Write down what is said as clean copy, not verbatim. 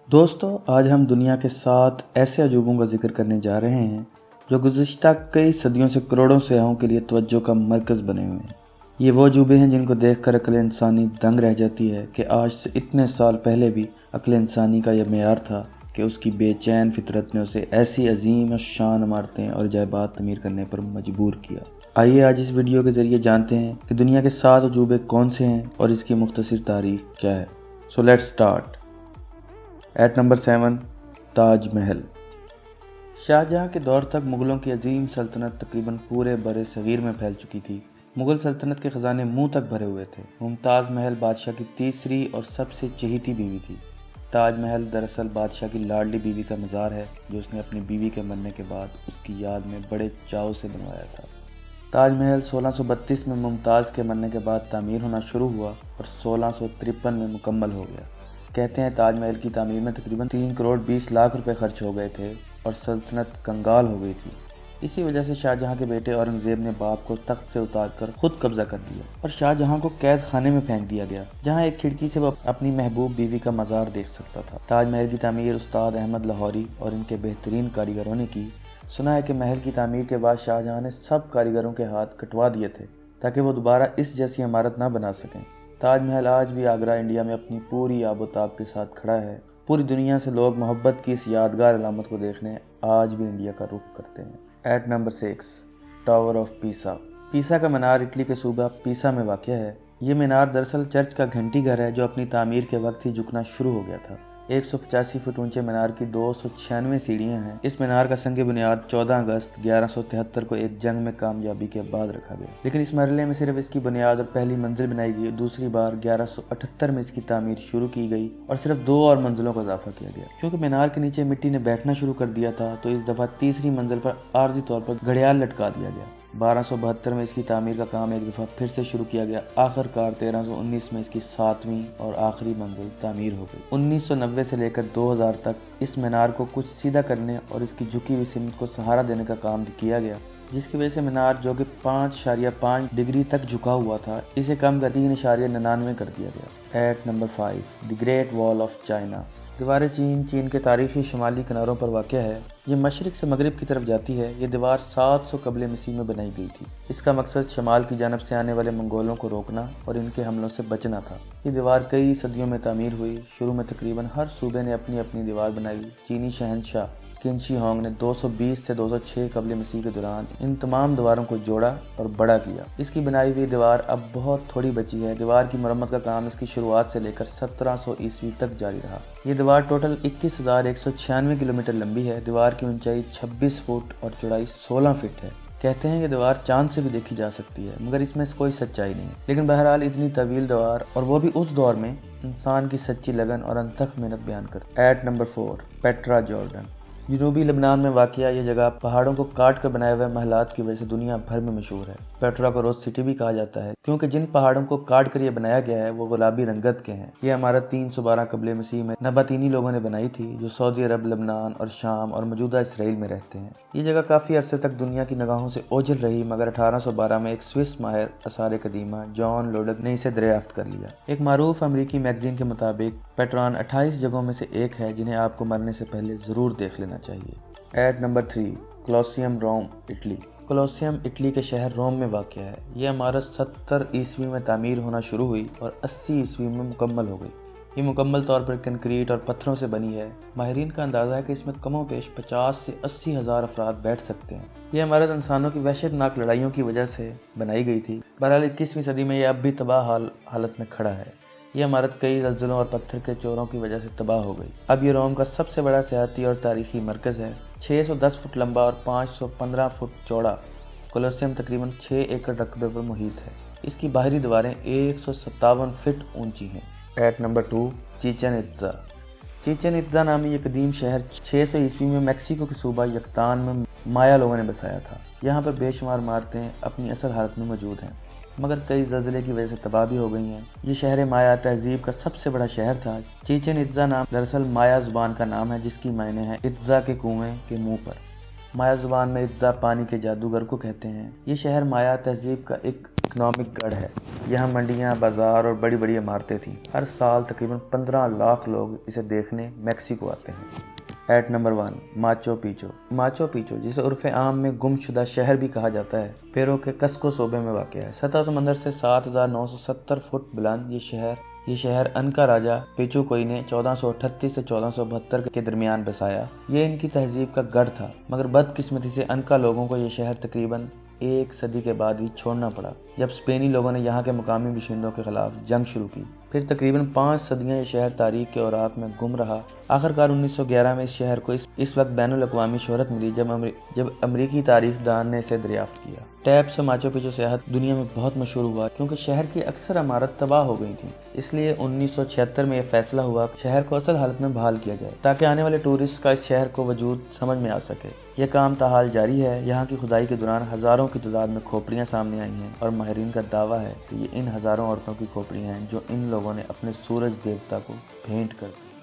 دوستو آج ہم دنیا کے 7 ایسے عجوبوں کا ذکر کرنے جا رہے ہیں جو گزشتہ کئی صدیوں سے کروڑوں سیاحوں کے لیے توجہ کا مرکز بنے ہوئے ہیں۔ یہ وہ عجوبے ہیں جن کو دیکھ کر عقل انسانی دنگ رہ جاتی ہے کہ آج سے اتنے سال پہلے بھی عقل انسانی کا یہ معیار تھا کہ اس کی بے چین فطرت نے اسے ایسی عظیم الشان عمارتیں اور عجائبات تعمیر کرنے پر مجبور کیا۔ آئیے آج اس ویڈیو کے ذریعے جانتے ہیں کہ دنیا کے 7 عجوبے کون سے ہیں اور اس کی مختصر تاریخ کیا ہے۔ So let's start. At number 7، Taj Mahal. Shahjahan کے دور تک مغلوں کی عظیم سلطنت تقریباً پورے بر صغیر میں پھیل چکی تھی۔ مغل سلطنت کے خزانے منہ تک بھرے ہوئے تھے۔ ممتاز محل بادشاہ کی تیسری اور سب سے چہیتی بیوی تھی۔ تاج محل دراصل بادشاہ کی لاڈلی بیوی کا مزار ہے جو اس نے اپنی بیوی کے مرنے کے بعد اس کی یاد میں بڑے چاؤ سے بنوایا تھا۔ تاج محل 1632 میں ممتاز کے مرنے کے بعد تعمیر ہونا شروع ہوا اور 1653 میں مکمل ہو گیا۔ کہتے ہیں تاج محل کی تعمیر میں تقریباً 3 کروڑ 20 لاکھ روپے خرچ ہو گئے تھے اور سلطنت کنگال ہو گئی تھی۔ اسی وجہ سے شاہجہاں کے بیٹے اورنگزیب نے باپ کو تخت سے اتار کر خود قبضہ کر دیا اور شاہجہاں کو قید خانے میں پھینک دیا گیا، جہاں ایک کھڑکی سے وہ اپنی محبوب بیوی کا مزار دیکھ سکتا تھا۔ تاج محل کی تعمیر استاد احمد لاہوری اور ان کے بہترین کاریگروں نے کی۔ سنا ہے کہ محل کی تعمیر کے بعد شاہجہاں نے سب کاریگروں کے ہاتھ کٹوا دیے تھے تاکہ وہ دوبارہ اس جیسی عمارت نہ بنا سکیں۔ تاج محل آج بھی آگرہ انڈیا میں اپنی پوری آب و تاب کے ساتھ کھڑا ہے۔ پوری دنیا سے لوگ محبت کی اس یادگار علامت کو دیکھنے آج بھی انڈیا کا رخ کرتے ہیں۔ ایٹ نمبر 6، ٹاور آف پیسا۔ پیسا کا مینار اٹلی کے صوبہ پیسا میں واقع ہے۔ یہ مینار دراصل چرچ کا گھنٹی گھر ہے جو اپنی تعمیر کے وقت ہی جھکنا شروع ہو گیا تھا۔ 185 فٹ اونچے مینار کی 296 سیڑھیاں ہیں۔ اس مینار کا سنگ بنیاد 14 اگست 1173 کو ایک جنگ میں کامیابی کے بعد رکھا گیا، لیکن اس مرحلے میں صرف اس کی بنیاد اور پہلی منزل بنائی گئی۔ دوسری بار 1178 میں اس کی تعمیر شروع کی گئی اور صرف 2 اور منزلوں کا اضافہ کیا گیا۔ کیونکہ مینار کے نیچے مٹی نے بیٹھنا شروع کر دیا تھا تو اس دفعہ تیسری منزل پر عارضی طور پر گھڑیال لٹکا دیا گیا۔ 1272 میں اس کی تعمیر کا کام ایک دفعہ پھر سے شروع کیا گیا۔ آخر کار 1319 میں اس کی 7ویں اور آخری منزل تعمیر ہو گئی۔ 1990 سے لے کر 2000 تک اس مینار کو کچھ سیدھا کرنے اور اس کی جھکی ہوئی سمت کو سہارا دینے کا کام کیا گیا، جس کی وجہ سے مینار جو کہ 5.5 ڈگری تک جھکا ہوا تھا اسے کم کر 3.99 کر دیا گیا۔ ایٹ نمبر 5، دی گریٹ وال آف چائنا۔ دیوار چین کے تاریخی شمالی کناروں پر واقع ہے۔ یہ مشرق سے مغرب کی طرف جاتی ہے۔ یہ دیوار 700 قبل مسیح میں بنائی گئی تھی۔ اس کا مقصد شمال کی جانب سے آنے والے منگولوں کو روکنا اور ان کے حملوں سے بچنا تھا۔ یہ دیوار کئی صدیوں میں تعمیر ہوئی۔ شروع میں تقریباً ہر صوبے نے اپنی اپنی دیوار بنائی۔ چینی شہنشاہ قن شی ہونگ نے 220 سے 206 قبل مسیح کے دوران ان تمام دیواروں کو جوڑا اور بڑا کیا۔ اس کی بنائی ہوئی دیوار اب بہت تھوڑی بچی ہے۔ دیوار کی مرمت کا کام اس کی شروعات سے لے کر 1700 عیسوی تک جاری رہا۔ یہ دیوار ٹوٹل 21,196 کلومیٹر لمبی ہے۔ دیوار کی اونچائی 26 فٹ اور چوڑائی 16 فٹ ہے۔ کہتے ہیں کہ دیوار چاند سے بھی دیکھی جا سکتی ہے، مگر اس میں کوئی سچائی نہیں، لیکن بہرحال اتنی طویل دیوار اور وہ بھی اس دور میں انسان کی سچی لگن اور انتھک محنت بیان کرتی ہے۔ At number 4، Petra Jordan. جنوبی لبنان میں واقع یہ جگہ پہاڑوں کو کاٹ کر بنائے ہوئے محلات کی وجہ سے دنیا بھر میں مشہور ہے۔ پیٹرا کو روز سٹی بھی کہا جاتا ہے کیونکہ جن پہاڑوں کو کاٹ کر یہ بنایا گیا ہے وہ گلابی رنگت کے ہیں۔ یہ عمارت 312 قبل مسیح میں نباتینی لوگوں نے بنائی تھی جو سعودی عرب، لبنان اور شام اور موجودہ اسرائیل میں رہتے ہیں۔ یہ جگہ کافی عرصے تک دنیا کی نگاہوں سے اوجھل رہی، مگر 1812 میں ایک سوئس ماہر آثار قدیمہ جان لوڈک نے اسے دریافت کر لیا۔ ایک معروف امریکی میگزین کے مطابق پیٹران 28 جگہوں میں سے ایک ہے جنہیں آپ کو مرنے سے پہلے ضرور دیکھ لینا چاہیے۔ At number 3، Colosseum, Rome, Italy. Colosseum Italy کے شہر روم میں واقع ہے۔ یہ عمارت 70 عیسوی میں تعمیر ہونا شروع ہوئی اور 80 عیسوی میں مکمل ہو گئی۔ یہ مکمل طور پر کنکریٹ اور پتھروں سے بنی ہے۔ ماہرین کا اندازہ ہے کہ اس میں کم و بیش 50 سے 80 ہزار افراد بیٹھ سکتے ہیں۔ یہ عمارت انسانوں کی وحشت ناک لڑائیوں کی وجہ سے بنائی گئی تھی۔ بہرحال 21ویں صدی میں یہ اب بھی تباہ حالت میں کھڑا ہے۔ یہ عمارت کئی زلزلوں اور پتھر کے چوروں کی وجہ سے تباہ ہو گئی۔ اب یہ روم کا سب سے بڑا سیاحتی اور تاریخی مرکز ہے۔ 610 فٹ لمبا اور 515 فٹ چوڑا کولوسیم تقریباً 6 ایکڑ رقبے پر محیط ہے۔ اس کی باہری دیواریں 157 فٹ اونچی ہیں۔ At number 2، چیچن اٹزا۔ چیچن اٹزا نامی یہ قدیم شہر 600 عیسوی میں میکسیکو کے صوبہ یکتان میں مایا لوگوں نے بسایا تھا۔ یہاں پر بے شمار عمارتیں اپنی اصل حالت میں موجود ہیں، مگر کئی زلزلے کی وجہ سے تباہ بھی ہو گئی ہیں۔ یہ شہر مایا تہذیب کا سب سے بڑا شہر تھا۔ چیچن اٹزا نام دراصل مایا زبان کا نام ہے جس کی معنی ہے اٹزا کے کنویں کے منہ پر۔ مایا زبان میں اٹزا پانی کے جادوگر کو کہتے ہیں۔ یہ شہر مایا تہذیب کا ایک اکنامک گڑھ ہے۔ یہاں منڈیاں، بازار اور بڑی بڑی عمارتیں تھیں۔ ہر سال تقریباً 15 لاکھ لوگ اسے دیکھنے میکسیکو آتے ہیں۔ At number 1، Machu Picchu. Machu Picchu, جسے عرف عام میں گم شدہ شہر بھی کہا جاتا ہے، پیرو کے کسکو صوبے میں واقع ہے۔ سطح سمندر سے 7970 فٹ بلند یہ شہر انکا راجا پیچو کوئی نے 1438 سے 1472 کے درمیان بسایا۔ یہ ان کی تہذیب کا گڑھ تھا، مگر بدقسمتی سے انکا لوگوں کو یہ شہر تقریباً 1 صدی کے بعد ہی چھوڑنا پڑا، جب اسپینی لوگوں نے یہاں کے مقامی باشندوں کے خلاف جنگ شروع کی۔ پھر تقریباً 5 صدیاں یہ شہر تاریخ کے اوراق میں گم رہا۔ آخرکار 1911 میں اس شہر کو اس وقت بین الاقوامی شہرت ملی جب امریکی تاریخ دان نے اسے دریافت کیا۔ ٹیپ سے ماچو پیچو سیاحت دنیا میں بہت مشہور ہوا کیونکہ شہر کی اکثر عمارت تباہ ہو گئی تھیں۔ اس لیے 1976 میں یہ فیصلہ ہوا کہ شہر کو اصل حالت میں بحال کیا جائے تاکہ آنے والے ٹورسٹ کا اس شہر کو وجود سمجھ میں آ سکے۔ یہ کام تاحال جاری ہے۔ یہاں کی کھدائی کے دوران ہزاروں کی تعداد میں کھوپڑیاں سامنے آئی ہیں اور ماہرین کا دعویٰ ہے کہ یہ ان ہزاروں عورتوں کی کھوپڑیاں ہیں جو ان لوگوں نے اپنے سورج دیوتا کو بھینٹ کر دی۔